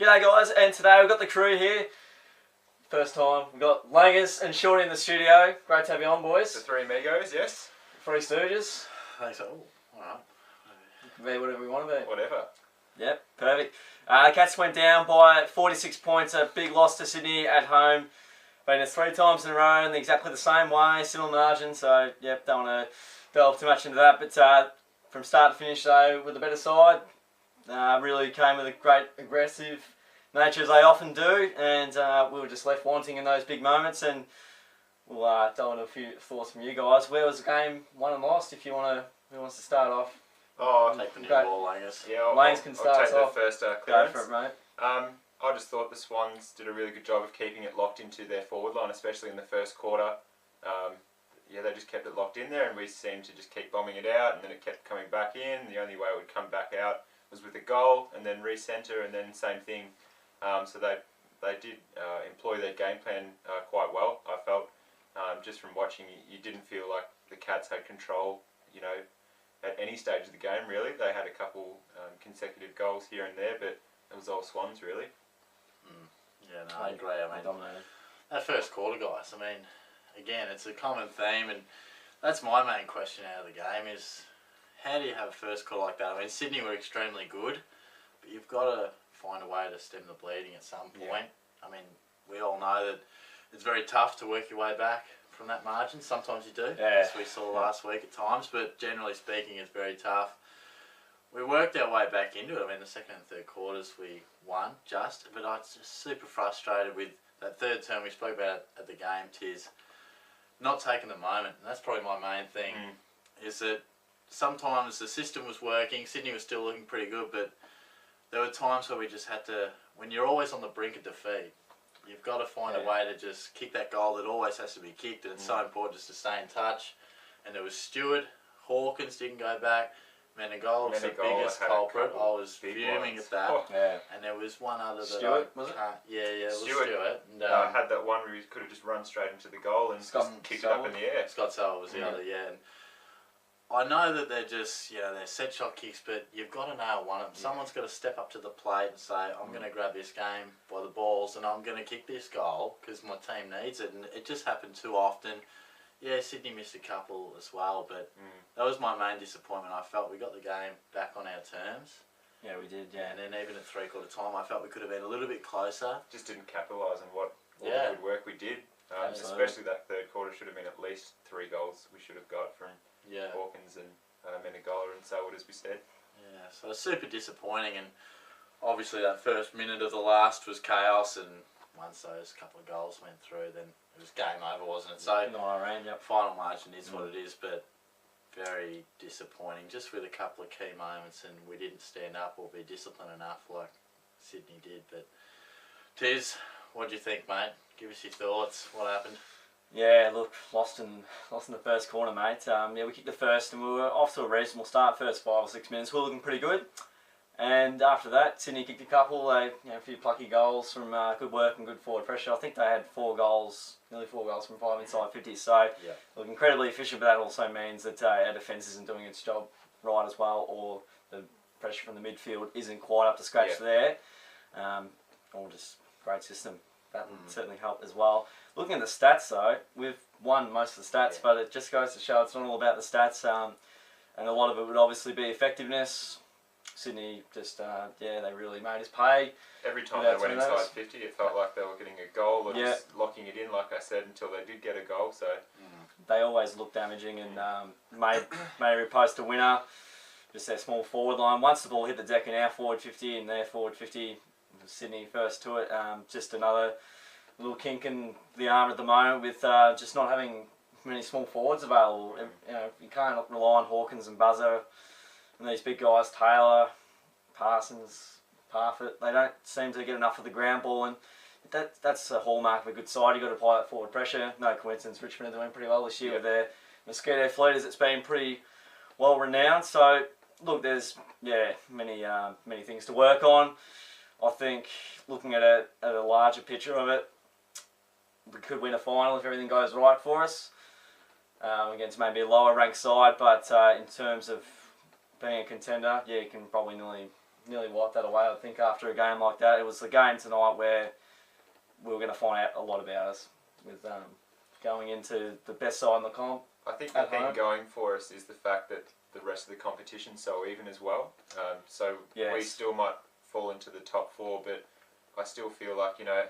G'day guys, and today we've got the crew here. First time, we've got Langers and Shorty in the studio. Great to have you on, boys. The three amigos, yes. Three Stooges. Thanks. Oh, alright. Can be whatever we want to be. Whatever. Yep, perfect. Cats went down by 46 points, a big loss to Sydney at home. Been there 3 times in a row in exactly the same way, still on the margin, so yep, don't want to delve too much into that. But from start to finish though, with the better side, really came with a great aggressive nature as they often do, and we were just left wanting in those big moments. And we'll delve into a few thoughts from you guys. Where was the game won and lost? If you want to, who wants to start off? Oh, take the new ball, Langers. Yeah, Lanes can start I'll us take off. the first Go clearance. for it, mate. I just thought the Swans did a really good job of keeping it locked into their forward line, especially in the first quarter. Yeah, they just kept it locked in there, and we seemed to just keep bombing it out, and then it kept coming back in. The only way it would come back out was with a goal, and then re-centre, and then same thing. So they did employ their game plan quite well, I felt. Just from watching, you didn't feel like the Cats had control, you know, at any stage of the game, really. They had a couple consecutive goals here and there, but it was all Swans, really. Yeah, no, I agree. I mean, Dominated. that first quarter, guys, I mean, again, it's a common theme, and that's my main question out of the game is, how do you have a first quarter like that? I mean, Sydney were extremely good, but you've got to find a way to stem the bleeding at some point. Yeah. I mean, we all know that it's very tough to work your way back from that margin. Sometimes you do, as we saw last week at times, but generally speaking, it's very tough. We worked our way back into it. I mean, the second and third quarters we won but I was just super frustrated with that third term we spoke about at the game, Tiz, not taking the moment. And that's probably my main thing, is that sometimes the system was working, Sydney was still looking pretty good, but there were times where we just had to, when you're always on the brink of defeat, you've got to find a way to just kick that goal that always has to be kicked, and it's so important just to stay in touch. And there was Stewart, Hawkins didn't go back, Menegola was the biggest culprit. I was fuming at that. And there was one other that Stewart, was it? Yeah, it was Stewart. And, had that one where he could have just run straight into the goal and kicked it up in the air. Scott Sowell was the other, And I know that they're just, they're set shot kicks, but you've got to nail one of them. Someone's got to step up to the plate and say, I'm going to grab this game by the balls and I'm going to kick this goal because my team needs it. And it just happened too often. Yeah, Sydney missed a couple as well, but that was my main disappointment. I felt we got the game back on our terms. Yeah, we did, yeah. And then even at three-quarter time, I felt we could have been a little bit closer. Just didn't capitalise on all the good work we did. Especially that third quarter should have been at least 3 goals we should have got from Hawkins and Menegola and Selwood, as we said. Yeah, so it was super disappointing, and obviously that first minute of the last was chaos, and once those couple of goals went through, then it was game over, wasn't it? So final margin is what it is, but very disappointing, just with a couple of key moments, and we didn't stand up or be disciplined enough like Sydney did. But Tiz, what do you think, mate? Give us your thoughts. What happened? Yeah, look, lost in the first quarter, mate. Yeah, we kicked the first and we were off to a reasonable start. First 5 or 6 minutes, we were looking pretty good. And after that, Sydney kicked a couple. A few plucky goals from good work and good forward pressure. I think they had 4 goals, nearly 4 goals from 5 inside 50. So look, incredibly efficient, but that also means that our defence isn't doing its job right as well, or the pressure from the midfield isn't quite up to scratch there. Or just great system. That would certainly help as well. Looking at the stats though, we've won most of the stats, but it just goes to show it's not all about the stats. And a lot of it would obviously be effectiveness. Sydney just, they really made us pay. Every time they went inside 50, it felt like they were getting a goal or just locking it in, like I said, until they did get a goal. So they always looked damaging and made every post a winner. Just their small forward line. Once the ball hit the deck in our forward 50 and their forward 50, Sydney first to it. Just another little kink in the arm at the moment with just not having many small forwards available. You can't rely on Hawkins and Buzzer. And these big guys, Taylor, Parsons, Parfitt, they don't seem to get enough of the ground ball, and that's a hallmark of a good side. You've got to apply that forward pressure. No coincidence, Richmond are doing pretty well this year with their mosquito fleet, as it's been pretty well renowned. So look, there's many things to work on. I think looking at a larger picture of it, we could win a final if everything goes right for us against maybe a lower ranked side, but in terms of being a contender, you can probably nearly nearly wiped that away. I think after a game like that, it was the game tonight where we were going to find out a lot about us with going into the best side in the comp. I think the thing going for us is the fact that the rest of the competition's so even as well. So we still might fall into the top 4, but I still feel like, you know,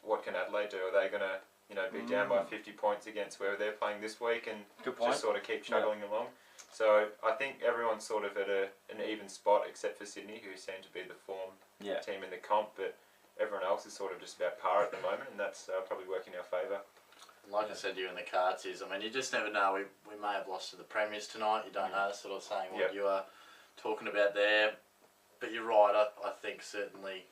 what can Adelaide do? Are they going to, you know, be down by 50 points against where they're playing this week and just sort of keep chugging along? So I think everyone's sort of at an even spot except for Sydney, who seem to be the form team in the comp, but everyone else is sort of just about par at the moment, and that's probably working in our favour. Like I said to you in the cards is, I mean, you just never know. We may have lost to the Premiers tonight. You don't know, sort of saying what you are talking about there. But you're right. I think certainly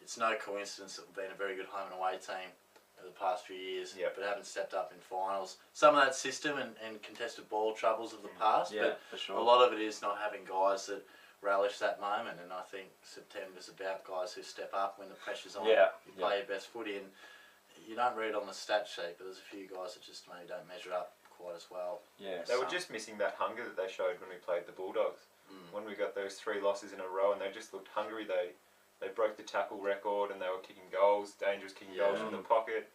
it's no coincidence that we've been a very good home and away team over the past few years, but haven't stepped up in finals. Some of that system and contested ball troubles of the past, but for sure. a lot of it is not having guys that relish that moment. And I think September's about guys who step up when the pressure's on. You play your best footy, and you don't read on the stat sheet, but there's a few guys that just maybe don't measure up quite as well. They were just missing that hunger that they showed when we played the Bulldogs. When we got those 3 losses in a row and they just looked hungry, they broke the tackle record and they were kicking goals, dangerous kicking goals from the pocket.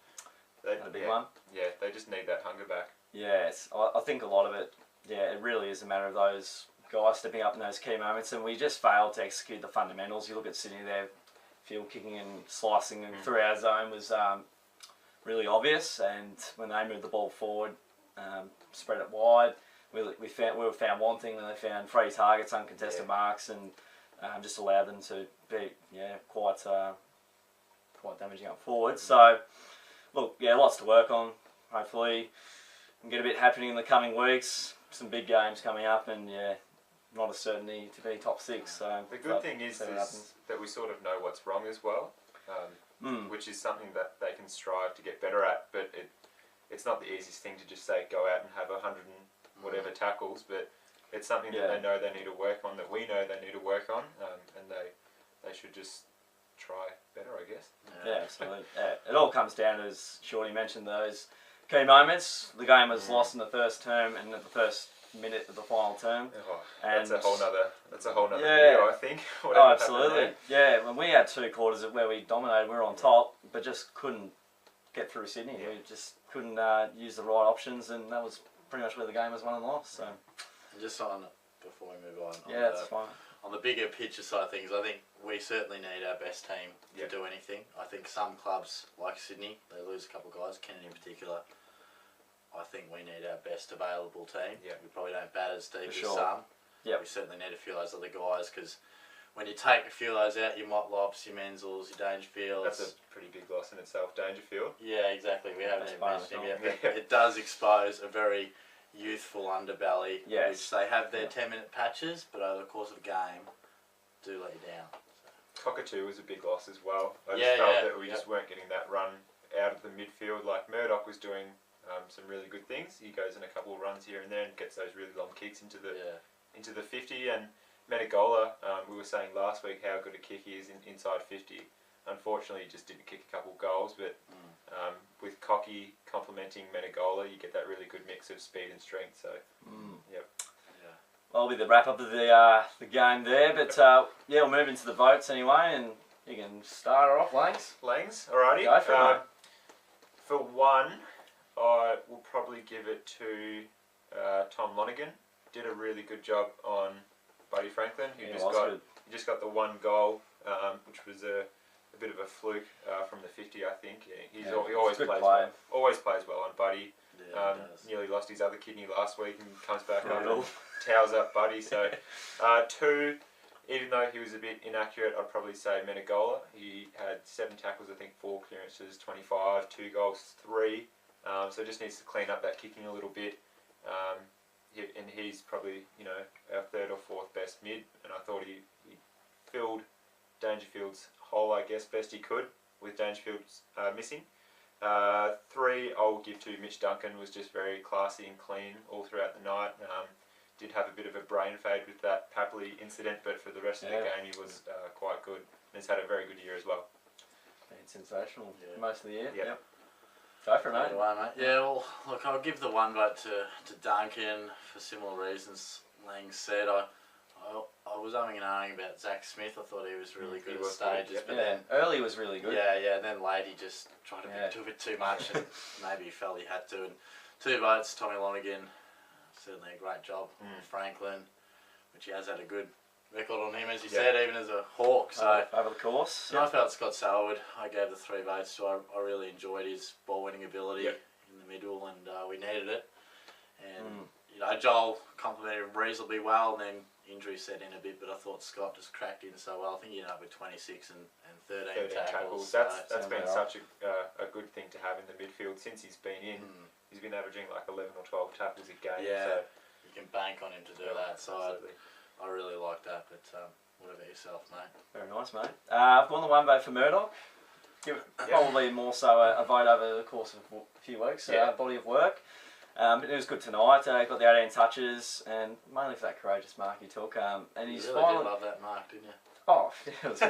A big one. Yeah, they just need that hunger back. Yes, I think a lot of it, it really is a matter of those guys stepping up in those key moments, and we just failed to execute the fundamentals. You look at Sydney, their field kicking and slicing through our zone was really obvious, and when they moved the ball forward, spread it wide, we were found wanting, and they found free targets, uncontested marks, and just allowed them to be quite damaging up forward. So look, lots to work on. Hopefully we can get a bit happening in the coming weeks. Some big games coming up, and not a certainty to be top 6. So the good thing is that we sort of know what's wrong as well. Which is something that they can strive to get better at, but it's not the easiest thing to just say go out and have 100 and whatever tackles, but it's something that they know they need to work on, that we know they need to work on, and they should just try better, I guess. Yeah, absolutely. It all comes down, as Shorty mentioned, those key moments. The game was lost in the first term and at the first minute of the final term. That's a whole nother video, I think. Absolutely. Yeah, when we had 2 quarters where we dominated, we were on top, but just couldn't get through Sydney. We just couldn't use the right options, and that was pretty much where the game was won and lost. So, just on before we move on. That's fine. On the bigger picture side of things, I think we certainly need our best team to do anything. I think some clubs, like Sydney, they lose a couple of guys, Kennedy in particular. I think we need our best available team. We probably don't bat as deep as some. We certainly need a few of those other guys, because when you take a few of those out, your Motlop's, your Menzel's, your Dangerfields. That's a pretty big loss in itself, Dangerfield. Yeah, exactly. We haven't even mentioned him yet, but it does expose a very youthful underbelly, which they have their 10-minute patches, but over the course of a game, do let you down. Cockatoo was a big loss as well. I just felt that we just weren't getting that run out of the midfield. Like Murdoch was doing some really good things. He goes in a couple of runs here and there and gets those really long kicks into the 50. And Menegola, we were saying last week how good a kick he is inside 50. Unfortunately, he just didn't kick a couple of goals, but with Cocky complementing Menegola, you get that really good mix of speed and strength. So, Well, will be the wrap up of the game there, but we'll move into the votes anyway, and you can start her off, Langs. Alrighty. Go for it, mate. For one, I will probably give it to Tom Lonergan. Did a really good job on Buddy Franklin, who just got the 1 goal, which was a bit of a fluke from the 50, I think. He always plays well on Buddy. Nearly lost his other kidney last week and comes back up and towels up Buddy. So 2, even though he was a bit inaccurate, I'd probably say Menegola. He had 7 tackles, I think 4 clearances, 25, 2 goals, 3. So just needs to clean up that kicking a little bit. And he's probably, our 3rd or 4th best mid, and I thought he filled Dangerfield's hole, I guess, best he could, with Dangerfield missing. 3, I'll give to Mitch Duncan, was just very classy and clean all throughout the night. Did have a bit of a brain fade with that Papley incident, but for the rest of the game he was quite good, and has had a very good year as well. Been sensational most of the year. Yep. Go for it, mate. Yeah, well, look, I'll give the 1 vote to Duncan for similar reasons Lang said. I I was umming and ahhing about Zach Smith. I thought he was really good at was stages, good, but Yeah, then early was really good. yeah, then late he just tried to do a bit too much, and maybe he felt he had to. And 2 votes, Tommy Lonergan, certainly a great job. Franklin, which he has had a good record on him, as you said, even as a Hawk. So over the course. I felt Scott Selwood, I gave the 3 votes to. I really enjoyed his ball winning ability in the middle, and we needed it. And you know, Joel complimented him reasonably well, and then injury set in a bit, but I thought Scott just cracked in so well. I think he ended up with 26 and 13 tackles. That's been such a good thing to have in the midfield since he's been in. He's been averaging like 11 or 12 tackles a game. Yeah, so you can bank on him to do that. So I really like that. But what about yourself, mate? Very nice, mate. I've gone the 1 vote for Murdoch. Probably more so a vote over the course of a few weeks. Body of work. It was good tonight. Got the 18 touches, and mainly for that courageous mark he took. And he's you really did love that mark, didn't you? Oh, yeah, it was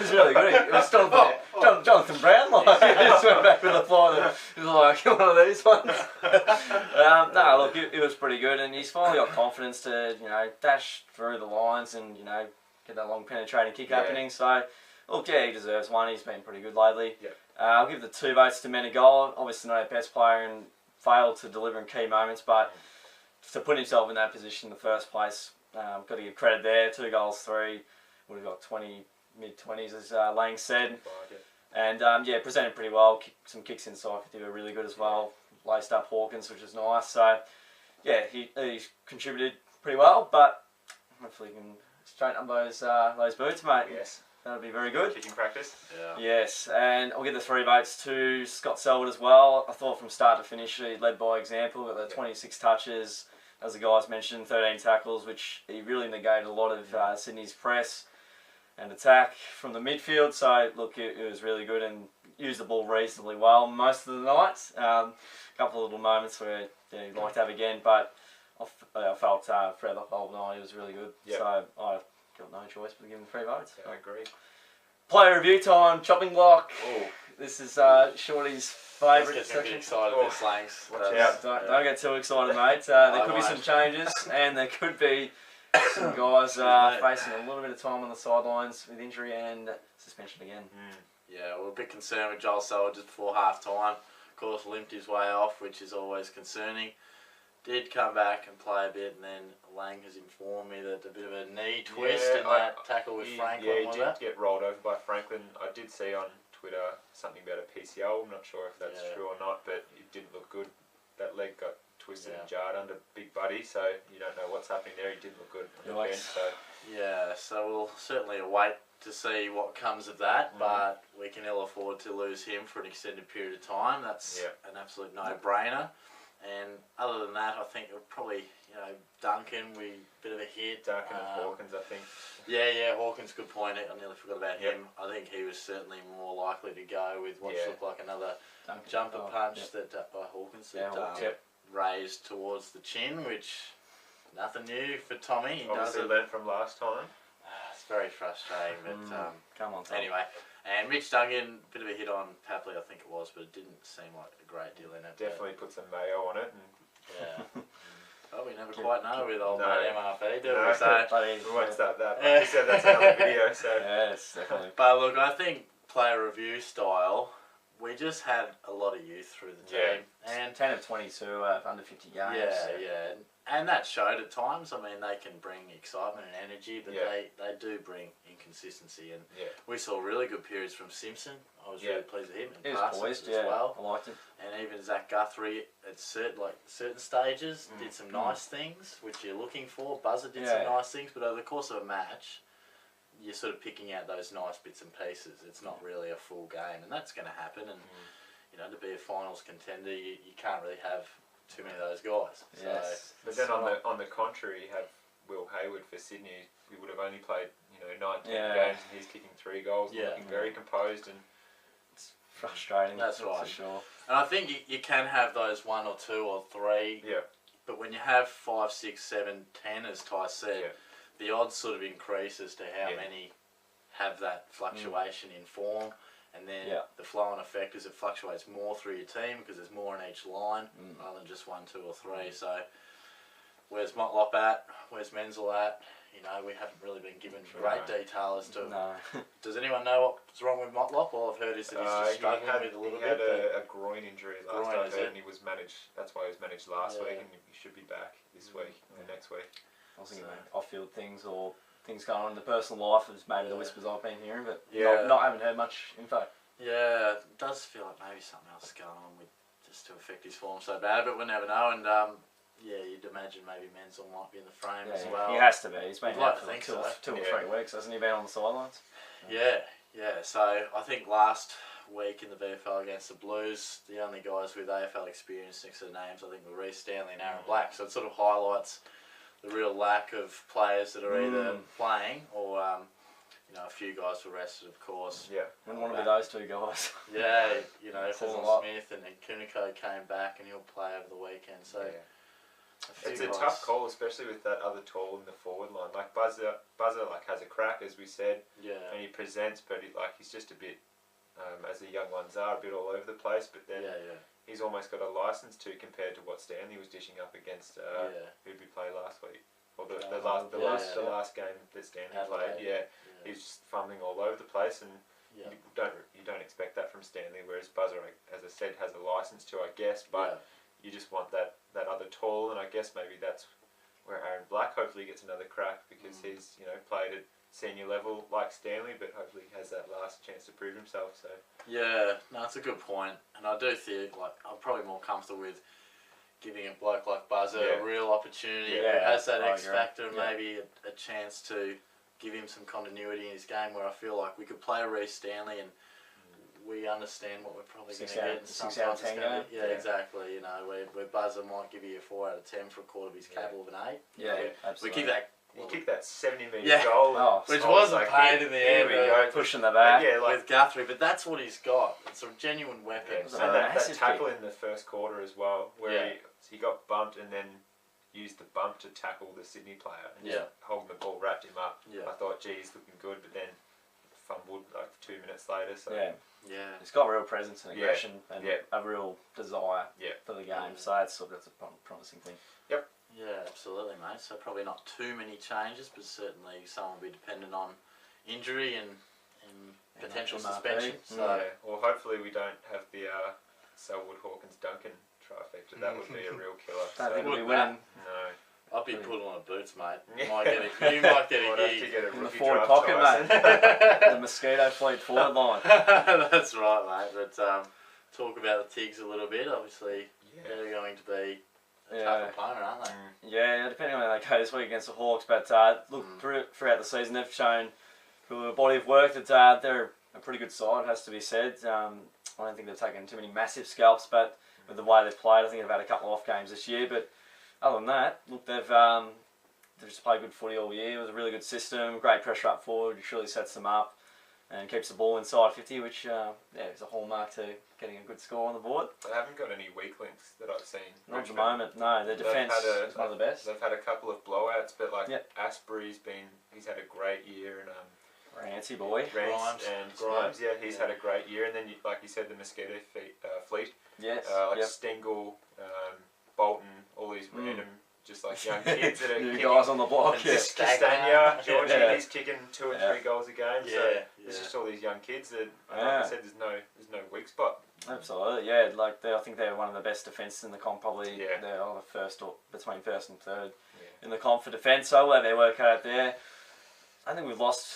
really good. It was Jonathan Brown, like, he just went back with the fly. He was like, one of these ones. No, look, it was pretty good, and he's finally got confidence to, you know, dash through the lines and, you know, get that long penetrating kick happening. So, look, yeah, he deserves one. He's been pretty good lately. I'll give the 2 votes to Menegola. Obviously not our best player and failed to deliver in key moments, but to put himself in that position in the first place, got to give credit there. 2 goals, 3. Would have got mid-20s, as Lang said. And presented pretty well. Some kicks inside for Divo really good as well. Laced up Hawkins, which is nice. So, yeah, he's contributed pretty well, but hopefully he can straighten up those boots, mate. Yes. That would be very good. Kicking practice. Yeah. Yes, and I'll give the 3 votes to Scott Selwood as well. I thought from start to finish he led by example. Got the 26 touches, as the guys mentioned, 13 tackles, which he really negated a lot of Sydney's press and attack from the midfield. So look, it was really good and used the ball reasonably well most of the night. A couple of little moments where he'd like to have again, but I felt throughout the whole night he was really good. So I got no choice but to give him 3 votes. I agree. Player review time, chopping block. This is Shorty's favourite Get section. excited with Slangs. Watch out. Don't get too excited, mate. There could be some changes, and there could be some guys facing a little bit of time on the sidelines with injury and suspension again. Yeah, we're a bit concerned with Joel Selwood just before half time. Of course, limped his way off, which is always concerning. Did come back and play a bit, and then Lang has informed me that a bit of a knee twist in that tackle with Franklin. Yeah, he did get rolled over by Franklin. I did see on Twitter something about a PCL. I'm not sure if that's true or not, but it didn't look good. That leg got twisted and jarred under Big Buddy, so you don't know what's happening there. He didn't look good on the bench. So. Yeah, so we'll certainly await to see what comes of that, but we can ill afford to lose him for an extended period of time. That's an absolute no-brainer. And other than that, I think it would probably, Duncan, bit of a hit. Duncan and Hawkins, I think. Yeah, Hawkins, good point. I nearly forgot about him. I think he was certainly more likely to go with what looked like another jumper punch that by Hawkins that raised towards the chin, which nothing new for Tommy. He obviously learnt from last time. It's very frustrating, but come on, Tom. Anyway. And Mitch Duncan, bit of a hit on Papley, I think it was, but it didn't seem like a great deal in it. Definitely put some mayo on it. Well, we never quite know with old mate MRP, do we? So, we won't start that. Like you said, that's another video. So. Yes, definitely. But look, I think player review style, we just had a lot of youth through the team. And 10 of 22 under 50 games. Yeah. And that showed at times. I mean, they can bring excitement and energy, but they do bring inconsistency. And we saw really good periods from Simpson. I was really pleased with him. And he was poised, as well. I liked him. And even Zach Guthrie at certain stages did some nice things, which you're looking for. Buzzer did some nice things, but over the course of a match, you're sort of picking out those nice bits and pieces. It's not really a full game, and that's going to happen. And to be a finals contender, you can't really have too many of those guys. Yes. But then on the contrary, you have Will Hayward for Sydney. He would have only played 9-10 games, and he's kicking 3 goals, looking very composed, and it's frustrating. That's right, for sure. And I think you can have those 1 or 2 or 3. Yeah. But when you have 5, 6, 7, 10, as Ty said, the odds sort of increase as to how many have that fluctuation in form. And then the flow-on effect is it fluctuates more through your team because there's more in each line rather than just 1, 2 or 3. So where's Motlop at? Where's Menzel at? You know, we haven't really been given great detail as to. No. Does anyone know what's wrong with Motlop? All I've heard is that he's just struggling with a little bit. He had a groin injury last I heard, and he was managed. That's why he was managed last week, and he should be back this week or next week. I was thinking off-field things or things going on in the personal life. Is maybe the whispers I've been hearing, but not haven't heard much info. Yeah, it does feel like maybe something else is going on with just to affect his form so bad, but we'll never know. And yeah, you'd imagine maybe Menzel might be in the frame as well. He has to be. He's been out for like two or 3 weeks, hasn't he? Been on the sidelines. Yeah. So I think last week in the VFL against the Blues, the only guys with AFL experience next to the names, I think, were Reece Stanley and Aaron Black. So it sort of highlights the real lack of players that are either playing or, you know, a few guys were rested, of course. Yeah. Wouldn't want to be those two guys. Yeah, you know, Paul Smith and then Kuniko came back and he'll play over the weekend. So it's a tough call, especially with that other tall in the forward line. Like Buzzer like has a crack, as we said. Yeah. And he presents, but he's just a bit, as the young ones are, a bit all over the place. But then he's almost got a license to compared to what Stanley was dishing up against. Who did we play last week? Or the last game that Stanley played. Yeah. He's just fumbling all over the place, and you don't expect that from Stanley. Whereas Buzzer, as I said, has a license to, I guess, but. You just want that other tall, and I guess maybe that's where Aaron Black hopefully gets another crack because he's played at senior level like Stanley, but hopefully he has that last chance to prove himself. So that's a good point, and I do think I'm probably more comfortable with giving a bloke like Buzzer a real opportunity who has that X factor, and maybe a chance to give him some continuity in his game. Where I feel like we could play Reece Stanley and. We understand what we're probably going to get. Sometimes it's going to be, exactly. You know, where Buzzer might give you a 4 out of 10 for a quarter of his cable of an 8. Absolutely. We kicked that 70-metre goal, which was a pain in the end. Pushing the back with Guthrie, but that's what he's got. It's a genuine weapon. And that tackle in the first quarter as well, where he got bumped and then used the bump to tackle the Sydney player and just holding the ball, wrapped him up. I thought, gee, he's looking good, but then fumbled like 2 minutes later. So he's got real presence and aggression and a real desire for the game. So that's a promising thing. Yeah, absolutely, mate. So probably not too many changes, but certainly some will be dependent on injury and potential suspension. So well, hopefully we don't have the Selwood Hawkins Duncan trifecta. That would be a real killer. I think we'll win. No. I'll be putting on a boots, mate. You might get a gig. In the forward pocket, mate. The mosquito fleet forward line. That's right, mate. But talk about the Tigs a little bit. Obviously, they're going to be a tough opponent, aren't they? Yeah, depending on how they go this week against the Hawks. But look, throughout the season, they've shown through a body of work that they're a pretty good side, has to be said. I don't think they've taken too many massive scalps, but with the way they've played, I think they've had a couple of off games this year. But other than that, look, they've just played good footy all year. It was a really good system, great pressure up forward, which really sets them up and keeps the ball inside 50, which is a hallmark to getting a good score on the board. They haven't got any weak links that I've seen. Not at the moment, no. Their defence is one of the best. They've had a couple of blowouts, but like Asprey's he's had a great year, and Rancy boy. Grimes, he's had a great year, and then like you said, the Mosquito fleet. Yes. Stengel, Bolton, all these random, just like young kids that are new guys on the block. Castagna, Georgie, he's kicking 2 or 3 goals a game. So there's just all these young kids that, like I said, there's no weak spot. Absolutely, like I think they're one of the best defences in the comp. Probably they're the first or between first and third in the comp for defence. So we'll have their work out there. I think we've lost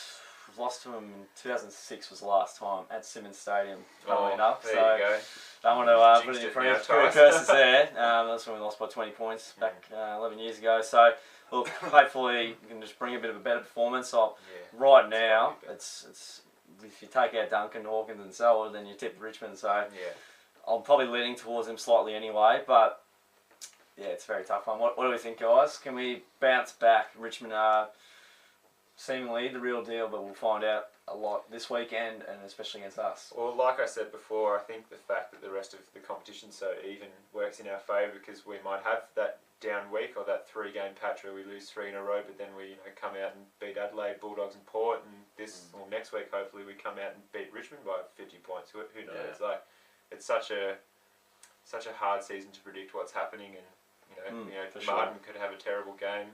to them in 2006 was the last time at Simonds Stadium. Funnily enough, there you go. Don't want to put any curses there. That's when we lost by 20 points back 11 years ago. So, look, hopefully we can just bring a bit of a better performance. Right now, it's if you take out Duncan, Hawkins and Selwood, then you tip Richmond. So I'm probably leaning towards them slightly anyway. But, it's a very tough one. What do we think, guys? Can we bounce back? Richmond are seemingly the real deal, but we'll find out a lot this weekend, and especially against us. Well, like I said before, I think the fact that the rest of the competition's so even works in our favour, because we might have that down week or that 3-game patch where we lose 3 in a row, but then we come out and beat Adelaide, Bulldogs and Port, and next week hopefully we come out and beat Richmond by 50 points. Who knows? Like, it's such a hard season to predict what's happening, and for sure. Martin could have a terrible game.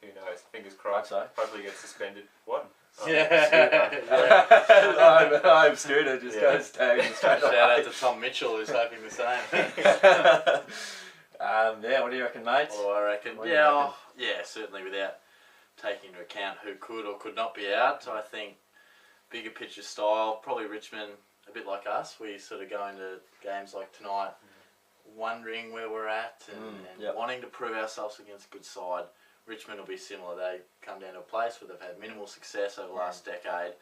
Who knows? Fingers crossed. Hope so. Hopefully he gets suspended. What? Oh, I'm Scooter just goes tagging straight Shout away. out to Tom Mitchell who's hoping the same. Yeah, what do you reckon, mate? Well, I reckon, What do you reckon? certainly without taking into account who could or could not be out. I think bigger picture style, probably Richmond, a bit like us. We sort of go into games like tonight wondering where we're at and wanting to prove ourselves against a good side. Richmond will be similar. They come down to a place where they've had minimal success over the last decade.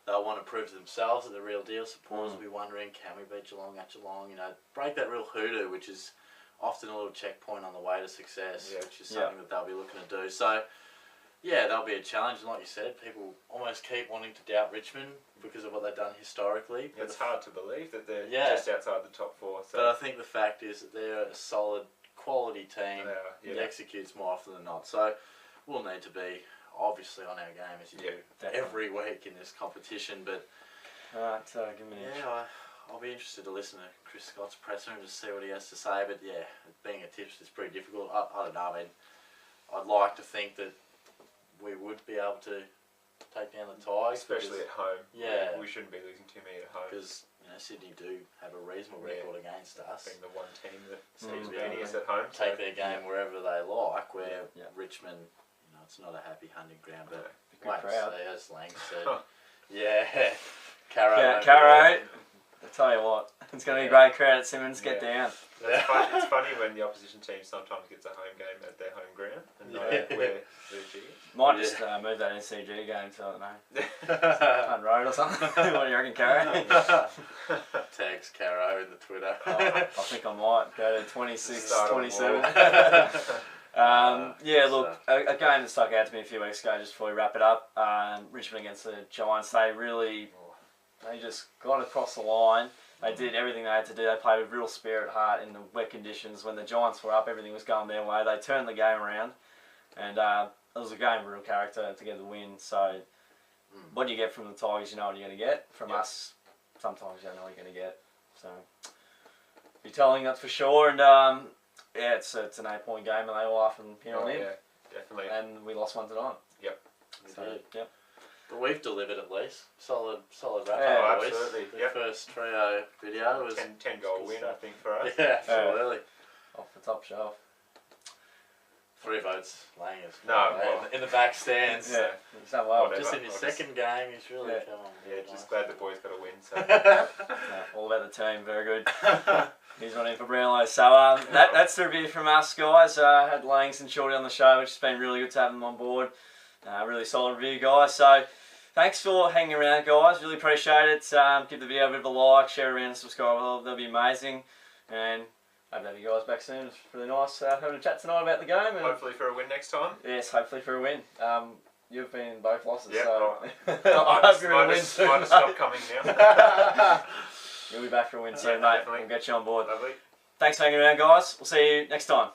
They'll want to prove to themselves that the real deal. Supporters will be wondering, can we beat Geelong at Geelong? Break that real hoodoo, which is often a little checkpoint on the way to success, which is something that they'll be looking to do. So, that'll be a challenge. And like you said, people almost keep wanting to doubt Richmond because of what they've done historically. It's hard to believe that they're just outside the top 4. So. But I think the fact is that they're a solid, quality team that executes more often than not. So we'll need to be obviously on our game as you do every week in this competition. But Alright, so give me I'll be interested to listen to Chris Scott's presser and just see what he has to say. But being a tips is pretty difficult. I don't know. I mean, I'd like to think that we would be able to take down the Tigers, especially at home. Yeah, we shouldn't be losing too many at home because Sydney do have a reasonable record against us. Being the one team that seems to be at home, take their game wherever they like. Where Richmond, it's not a happy hunting ground, but good crowd. As Lang said, Caro. Caro. I tell you what, it's going to be a great crowd at Simonds. Get down. It's funny when the opposition team sometimes gets a home game at their home ground and where the G is. Might just move that NCG game to, I don't know, Hunt Road or something. What do you reckon, Caro? Tags Caro in the Twitter. I think I might go to 26, 27. Look, a game that stuck out to me a few weeks ago, just before we wrap it up, Richmond against the Giants, they just got across the line. They did everything they had to do. They played with real spirit, heart in the wet conditions. When the Giants were up, everything was going their way. They turned the game around, and it was a game of real character to get the win. So, what you get from the Tigers, you know what you're going to get. From us, sometimes you don't know what you're going to get. So, be telling that for sure. And it's an 8-point game, and they all are from here on in. Yeah, definitely. And we lost one tonight. Yep. We did. Yep. But we've delivered at least. Solid wrap up, boys. Absolutely. The first trio video was 10 goal win, I think, for us. Yeah, absolutely. Off the top shelf. 3 votes, Langers. No, in the back stands. Yeah, he's done well. Just in his second game, he's really come on. Yeah, just glad the boys got a win. So. All about the team, very good. He's running for Brownlow. So that's the review from us, guys. Had Langs and Shorty on the show, which has been really good to have them on board. Really solid review, guys. So thanks for hanging around, guys. Really appreciate it. Give the video a bit of a like, share around, and subscribe. That'll be amazing. And hope to have you guys back soon. It's really nice having a chat tonight about the game. And hopefully for a win next time. Yes, hopefully for a win. You've been in both losses, yep, so I hope you're going to win soon. Might stop coming now. You'll be back for a win soon, mate. Definitely. We'll get you on board. Lovely. Thanks for hanging around, guys. We'll see you next time.